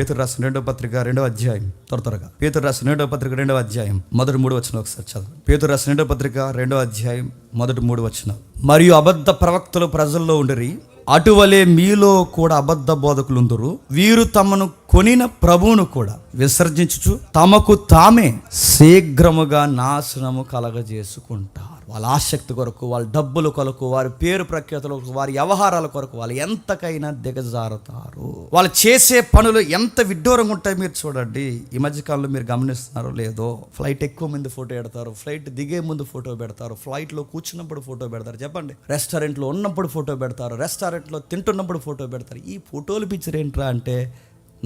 పేతురు రాసిన 2వ పత్రిక 2వ అధ్యాయం, త్వరగా పేతురు రాసిన 2వ పత్రిక 2వ అధ్యాయం మొదటి 3 వచనం ఒకసారి చదువు. పేతురు రాసిన 2వ పత్రిక 2వ అధ్యాయం మొదటి 3 వచనం. మరియు అబద్ధ ప్రవక్తలు ప్రజల్లో ఉండిరి, అటువలే మీలో కూడా అబద్ధ బోధకులుందురు. వీరు తమను కొనిన ప్రభువును కూడా విసర్జించుచు తమకు తామే శీఘ్రముగా నాశనము కలగజేసుకుంటారు. వాళ్ళ ఆసక్తి కొరకు, వాళ్ళ డబ్బుల కొరకు, వారి పేరు ప్రఖ్యాతులకు, వారి వ్యవహారాల కొరకు వాళ్ళు ఎంతకైనా దిగజారుతారు. వాళ్ళు చేసే పనులు ఎంత విడ్డూరంగా ఉంటాయి మీరు చూడండి. ఈ మధ్యకాలంలో మీరు గమనిస్తున్నారో లేదో, ఫ్లైట్ ఎక్కువ మంది ఫోటో పెడతారు, ఫ్లైట్ దిగే ముందు ఫోటో పెడతారు, ఫ్లైట్లో కూర్చున్నప్పుడు ఫోటో పెడతారు. చెప్పండి, రెస్టారెంట్లో ఉన్నప్పుడు ఫోటో పెడతారు, రెస్టారెంట్లో తింటున్నప్పుడు ఫోటో పెడతారు. ఈ ఫోటోలు పిక్చర్ ఏంట్రా అంటే,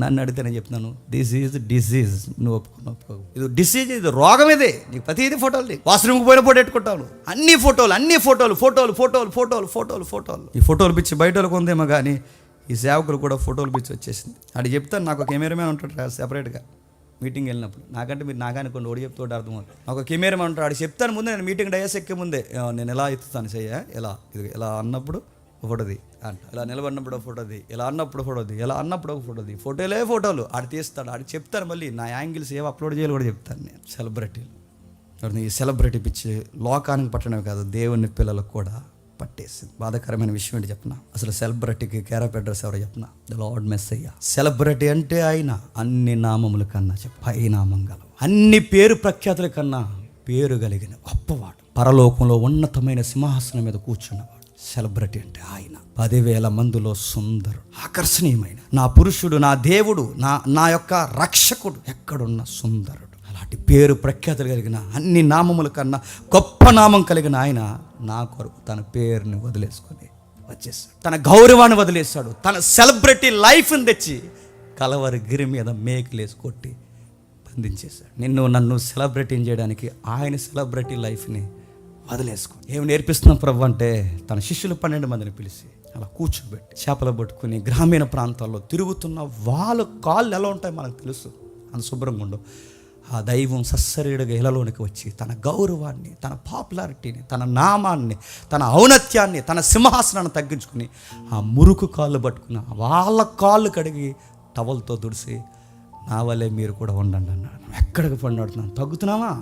నన్ను అడిగితే నేను చెప్తున్నాను, దిస్ ఈజ్ డిసీజ్. నువ్వు ఒప్పుకో, ఇది డిసీజ్, ఇది రోగం. ఇది నీకు ప్రతిదీ ఫోటోలు, వాష్రూమ్కి పోయిన ఫోటో పెట్టుకుంటాను. అన్ని ఫోటోలు. ఈ ఫోటోలు పిచ్చి బయట వాళ్ళకు ఉందేమో కానీ ఈ సేవకులు కూడా ఫోటోలు పిచ్చి వచ్చేసింది. అది చెప్తాను, నాకు ఒక కెమెరామెన్ ఉంటాడు సెపరేట్గా మీటింగ్ వెళ్ళినప్పుడు. నాకంటే మీరు నాకనుకోండి, ఓడి చెప్తూ అర్థమవుతుంది. ఒక కెమెరామెన్ ఉంటాడు, అది చెప్తాను ముందే. నేను మీటింగ్ డయాస్ ఎక్కే ముందే నేను ఎలా ఎత్తుతాను చెయ్య, ఇలా అన్నప్పుడు ఫోటోది అంట, ఇలా నిలబడినప్పుడు ఫోటోది, ఇలా అన్నప్పుడు ఫోటోది, ఇలా అన్నప్పుడు ఒక ఫోటోది, ఫోటోలు ఆడు తీస్తాడు. ఆడు చెప్తాను, మళ్ళీ నా యాంగిల్స్ ఏవో అప్లోడ్ చేయాలి కూడా చెప్తాను నేను. సెలబ్రిటీలు, ఈ సెలబ్రిటీ పిచ్చి లోకానికి పట్టడమే కాదు, దేవుని పిల్లలకు కూడా పట్టేసింది. బాధాకరమైన విషయం ఏంటి చెప్పిన, అసలు సెలబ్రిటీకి క్యారప్ అడ్రస్ ఎవరో చెప్పిన, ద లార్డ్ మెస్సయ్య. సెలబ్రిటీ అంటే ఆయన అన్ని నామముల కన్నా పై నామం గలవు, అన్ని పేరు ప్రఖ్యాతుల కన్నా పేరు కలిగిన గొప్పవాడు, పరలోకంలో ఉన్నతమైన సింహాసనం మీద కూర్చున్నవాడు. సెలబ్రిటీ అంటే ఆయన. 10,000 మందిలో సుందరుడు, ఆకర్షణీయమైన నా పురుషుడు, నా దేవుడు, నా యొక్క రక్షకుడు ఎక్కడున్న సుందరుడు. అలాంటి పేరు ప్రఖ్యాతులు కలిగిన, అన్ని నామముల కన్నా గొప్ప నామం కలిగిన ఆయన నా కొరకు తన పేరుని వదిలేసుకొని వచ్చేసాడు, తన గౌరవాన్ని వదిలేశాడు, తన సెలబ్రిటీ లైఫ్ని తెచ్చి కలవరి గిరి మీద మేకులేసి కొట్టి బంధించేశాడు. నన్ను సెలబ్రిటీని చేయడానికి ఆయన సెలబ్రిటీ లైఫ్ని వదిలేసుకో. ఏమి నేర్పిస్తున్నాం ప్రభు అంటే, తన శిష్యులు 12 మందిని పిలిచి అలా కూర్చోబెట్టి చేపలు పట్టుకుని గ్రామీణ ప్రాంతాల్లో తిరుగుతున్న వాళ్ళ కాళ్ళు ఎలా ఉంటాయి మనకు తెలుసు, అంత శుభ్రంగా ఉండు. ఆ దైవం సస్సరీడుగా ఇళ్ళలోనికి వచ్చి తన గౌరవాన్ని, తన పాపులారిటీని, తన నామాన్ని, తన ఔన్నత్యాన్ని, తన సింహాసనాన్ని తగ్గించుకుని ఆ మురుకు కాళ్ళు పట్టుకున్న వాళ్ళ కాళ్ళు కడిగి టవల్తో తుడిసి, నా వల్లే మీరు కూడా ఉండండి అన్నాడు. ఎక్కడికి పడినాడుతున్నాను, తగ్గుతున్నావా?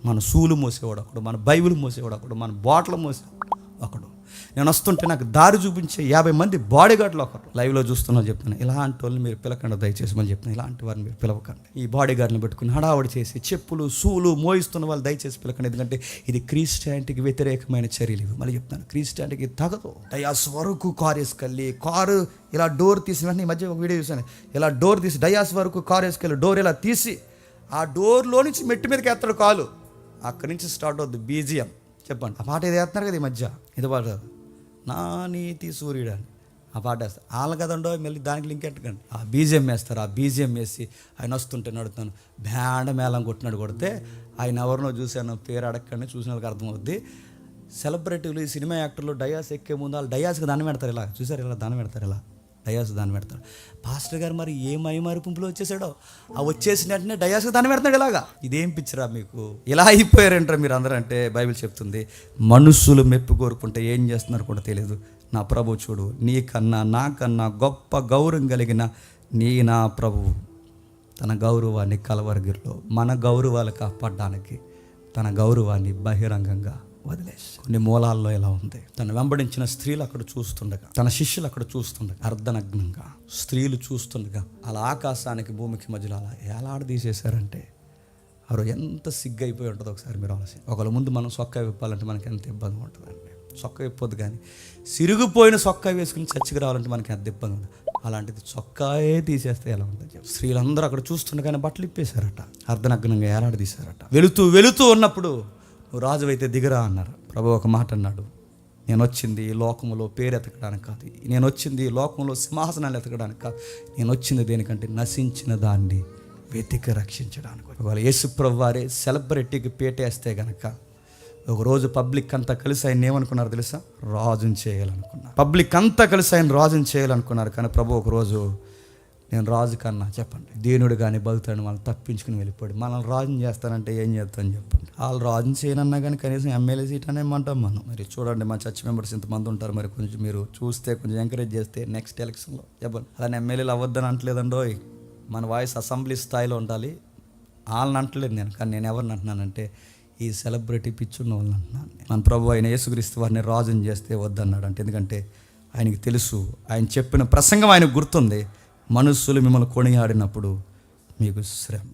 మన సూలు మోసేవాడు ఒకడు, మన బైబిల్ మోసేవాడు ఒకడు, మన బాటిల్ మోసేవాడు ఒకడు. నేను వస్తుంటే నాకు దారి చూపించే 50 మంది బాడీ గార్డులు ఒకరు. లైవ్లో చూస్తున్నా చెప్తున్నాను, ఇలాంటి వాళ్ళని మీరు పిలకండి దయచేసి మళ్ళీ చెప్తున్నాను, ఇలాంటి వారిని మీరు పిలవకండి. ఈ బాడీ గార్డుని పెట్టుకుని హడావడి చేసి చెప్పులు సూలు మోయిస్తున్న వాళ్ళు దయచేసి పిలకండి. ఎందుకంటే ఇది క్రిస్టియానిటీకి వ్యతిరేకమైన చర్యలు ఇవి. మళ్ళీ చెప్తాను, క్రిస్టియానిటీకి తగదు. డయాస్ వరకు కారు వేసుకెళ్ళి, కారు ఇలా డోర్ తీసిన వెంటనే, ఈ మధ్య ఒక వీడియో చూసాను, ఇలా డోర్ తీసి డయాస్ వరకు కారు వేసుకెళ్ళి డోర్ ఇలా తీసి ఆ డోర్లో నుంచి మెట్టు మీదకి ఎత్తాడు కాలు, అక్కడి నుంచి స్టార్ట్ అవుద్ది బీజిఎం. చెప్పండి, ఆ పాట ఏది వేస్తున్నారు కదా ఈ మధ్య, ఇది పాట నా నీతి సూర్యుడు అని ఆ పాట వేస్తారు. వాళ్ళ కదండో మళ్ళీ దానికి లింక్ ఎట్టకండి. ఆ బీజిఎం వేస్తారు. ఆ బీజిఎం వేసి ఆయన వస్తుంటే నడుతున్నాను, బ్యాండ మేళం కొడితే ఆయన ఎవరినో చూశాను, పేరు అడగండి, చూసిన వాళ్ళకి అర్థమవుద్ది. సెలబ్రిటీలు, ఈ సినిమా యాక్టర్లు డయాస్ ఎక్కే ముందు వాళ్ళు డయాస్కి దానం పెడతారు. ఇలా చూసారు, ఇలా దానం పెడతారు, ఇలా డయాస్ దాన్ని పెడతాడు. పాస్టర్ గారు మరి ఏ మైమారిపుంపులో వచ్చేసాడో, ఆ వచ్చేసిన వెంటనే డయాస్కి దాన్ని పెడతాడు. ఇలాగా ఇదేం పిచ్చిరా మీకు, ఇలా అయిపోయారంటారా మీరు అందరూ అంటే, బైబిల్ చెప్తుంది మనుషులు మెప్పు కోరుకుంటే ఏం చేస్తున్నారు కూడా తెలియదు. నా ప్రభు చూడు, నీకన్నా నాకన్నా గొప్ప గౌరవం కలిగిన నా ప్రభువు తన గౌరవాన్ని కలవరగిరిలో మన గౌరవాలు కాపాడడానికి తన గౌరవాన్ని బహిరంగంగా వదిలేసి, కొన్ని మూలాల్లో ఎలా ఉంది, తను వెంబడించిన స్త్రీలు అక్కడ చూస్తుండగా, తన శిష్యులు అక్కడ చూస్తుండగా, అర్ధనగ్నంగా స్త్రీలు చూస్తుండగా అలా ఆకాశానికి భూమికి మధ్యలో అలా ఏలాడదీసేశారంటే ఆ ఎంత సిగ్గైపోయి ఉంటుందో ఒకసారి మీరు ఆలోచన. ఒకళ్ళ ముందు మనం సొక్కా విప్పాలంటే మనకి ఎంత ఇబ్బంది ఉంటుందండి. సొక్క విప్పొద్దు, కానీ సిరిగిపోయిన సొక్కా వేసుకుని చచ్చికి రావాలంటే మనకి ఎంత ఇబ్బంది ఉంటుంది. అలాంటిది చొక్కాయే తీసేస్తే ఎలా ఉంటుంది. స్త్రీలందరూ అక్కడ చూస్తుండగానే బట్టలు ఇప్పేశారట, అర్ధనగ్నంగా ఏలాడదీశారట. వెళుతూ ఉన్నప్పుడు నువ్వు రాజు అయితే దిగరా అన్నారు. ప్రభు ఒక మాట అన్నాడు, నేను వచ్చింది ఈ లోకంలో పేరు ఎతకడానికి కాదు, నేను వచ్చింది ఈ లోకంలో సింహాసనాలు ఎతకడానికి కాదు, నేను వచ్చింది దేనికంటే నశించిన దాన్ని వెతికి రక్షించడానికి. ఒకవేళ యేసు ప్రభు వారే సెలబ్రిటీకి పేటేస్తే గనక, ఒకరోజు పబ్లిక్ అంతా కలిసి ఆయన ఏమనుకున్నారు తెలుసా, రాజుని చేయాలనుకున్నారు. పబ్లిక్ అంతా కలిసి ఆయన రాజుని చేయాలనుకున్నారు. కానీ ప్రభు ఒకరోజు, నేను రాజు కన్నా చెప్పండి దీనుడు కానీ బతుకుతాడు, మనం తప్పించుకుని వెళ్ళిపోయాడు. మనల్ని రాజుని చేస్తానంటే ఏం చేస్తామని చెప్పండి. వాళ్ళు రాజుని చేయనన్నా కానీ కనీసం ఎమ్మెల్యే సీట్ అనేమంటాం మనం. మరి చూడండి, మా చర్చ్ మెంబర్స్ ఇంతమంది ఉంటారు, మరి కొంచెం మీరు చూస్తే కొంచెం ఎంకరేజ్ చేస్తే నెక్స్ట్ ఎలక్షన్లో చెప్పండి. అలానే ఎమ్మెల్యేలు అవ్వద్దని అంటలేదండోయ్, మన వాయిస్ అసెంబ్లీ స్థాయిలో ఉండాలి. వాళ్ళని అంటలేదు నేను, కానీ నేను ఎవరిని అంటున్నానంటే ఈ సెలబ్రిటీ పిచ్చున్న వాళ్ళని అంటున్నాను. మన ప్రభు అయిన యేసుక్రీస్తు వారిని రాజుని చేస్తే వద్దన్నాడు అంటే, ఎందుకంటే ఆయనకి తెలుసు, ఆయన చెప్పిన ప్రసంగం ఆయనకు గుర్తుంది. మనుషులు మిమ్మల్ని కొనియాడినప్పుడు మీకు శ్రమ.